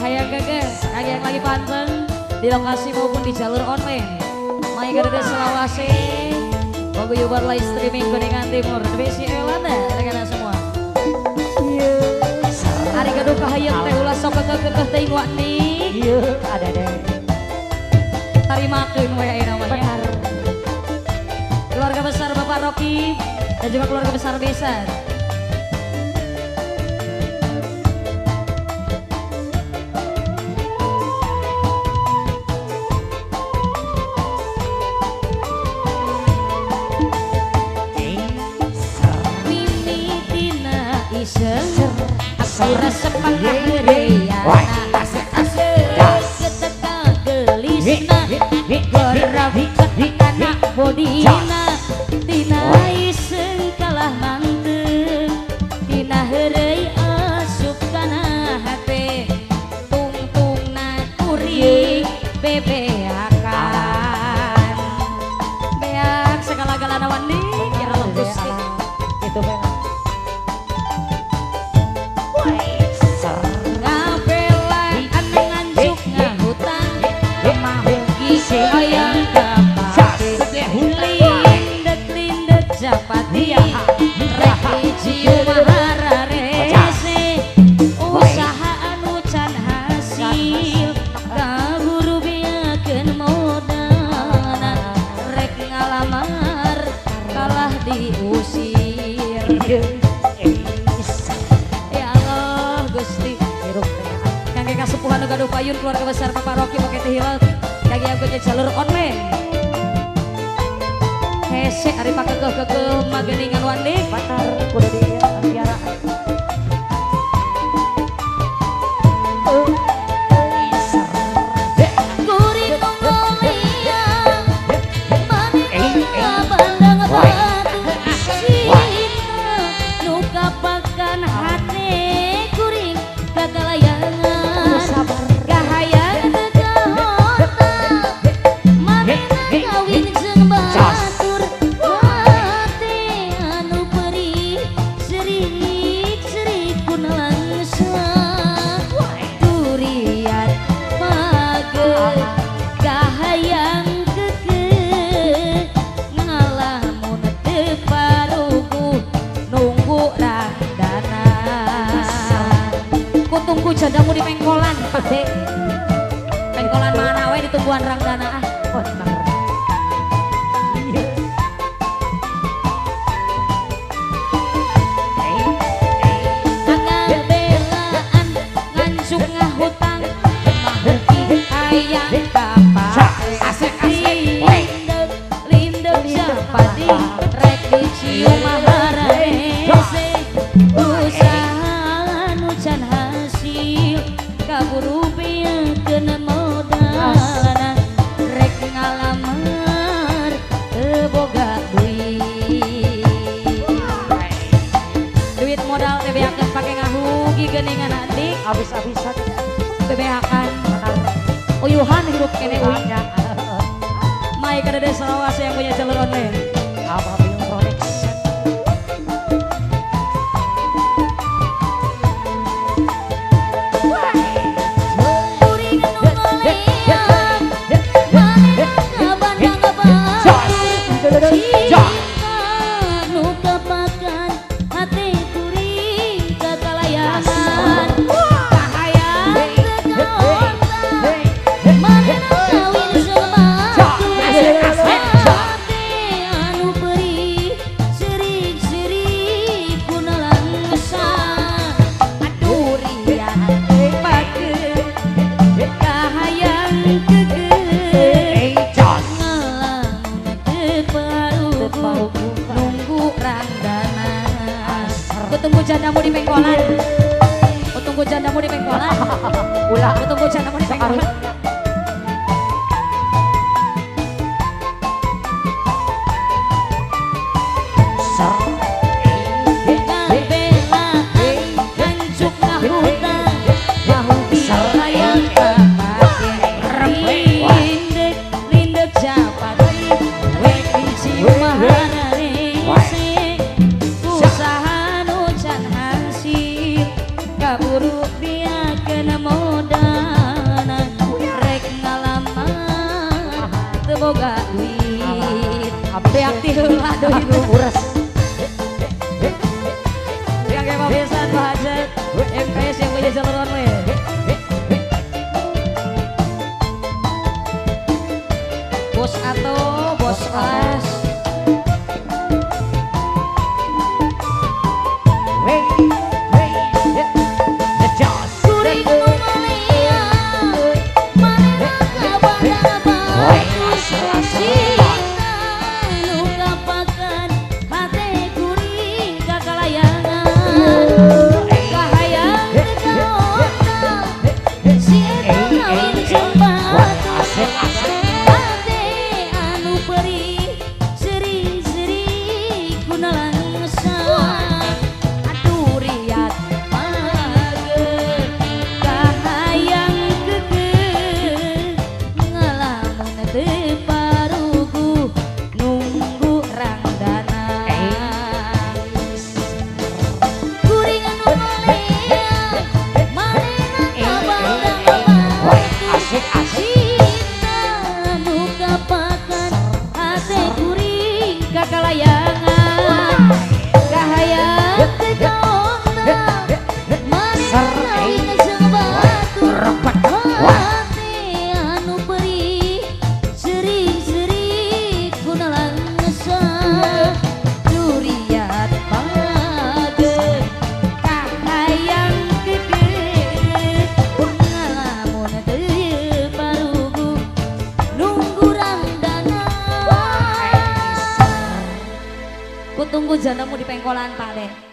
Hayang Gege, yang lagi panteng di lokasi maupun di jalur online. Mai Garda Sulawesi, paguyuban live streaming Kuningan Timur, Desi Elanda, rekan semua. Hari kedua kahayang teh ulah sok kekeh teh wani. Iya, ada deh. Tarimakeun we namanya. Keluarga besar Bapak Rocky dan juga keluarga besar Besan. Asal sepangkah gereana keteka gelisna gerafikat anak bodina tina iseng kalah manteng tina herei asup kana hate tungtungna kuring bebeakan beak segala-galana wandi ya Allah Gusti Itu memang Sepuhan Gaduh Payun keluarga besar Bapak Rocky pakai tehilal kaki aku jadi jalur online hese hari pakai ke mageningan wandi patar kudu di biara jadamu di pengkolan Pak De pengkolan mana we di tumbuhan ranggana oh agak belaan ngancuk ngahutang maheki ayang kapak lindek japadi rek dicium maharese usaha nucan kaburu bieukeun modalna rek ngalamar teu boga duit modal teh beakeun pake ngahugi geuningan adik habis-habisan teu beakan uyuhan hirup kene uingnya Mai Garda Sulawesi yang punya jalur online apa Biung Production tunggu jandamu di pengkolan tunggu jandamu di pengkolan ulah tunggu jandamu di pengkolan kaburu biakeun modal Aduh ibu uras. Kakek pamisan Pak Hajat MKS yang punya jalur online. Bos Ato, Bos As. Ku tunggu janamu di pengkolan Pak deh.